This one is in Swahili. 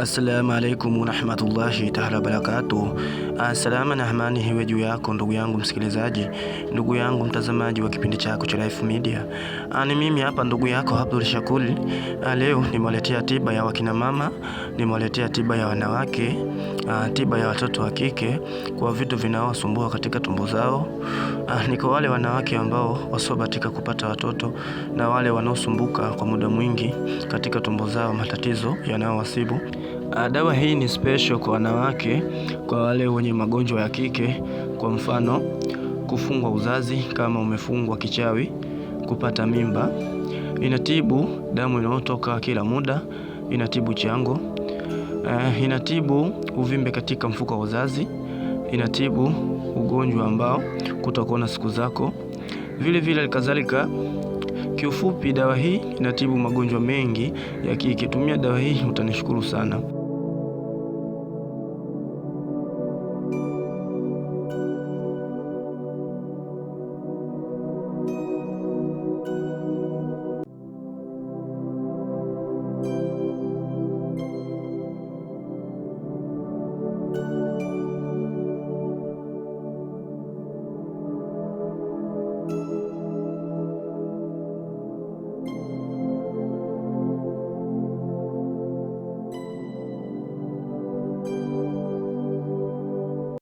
Assalamu alaikum warahmatullahi taala wabarakatuh. Salama na amani iwe juu yako ndugu yangu msikilizaji, ndugu yangu mtazamaji wa kipindi chako cha Life Media. Ni mimi hapa ndugu yako Abdul Shakur. Leo nimewaletea tiba ya wakina mama, nimewaletea tiba ya wanawake, tiba ya watoto wa kike kwa vitu vinaosumbua katika tumbo zao. Ni kwa wale wanawake ambao wasiobahatika kupata watoto na wale wanaosumbuka kwa muda mwingi katika tumbo zao, matatizo yanayowasibu. Dawa hii ni special kwa wanawake, kwa wale wenye magonjwa ya kike, kwa mfano kufungwa uzazi kama umefungwa kichawi, kupata mimba. Inatibu damu inayotoka kila muda, inatibu chango, inatibu uvimbe katika mfuko wa uzazi, inatibu ugonjwa ambao kutokuona siku zako. Vile kadhalika, kiufupi dawa hii inatibu magonjwa mengi ya kike. Tumia dawa hii utanishukuru sana.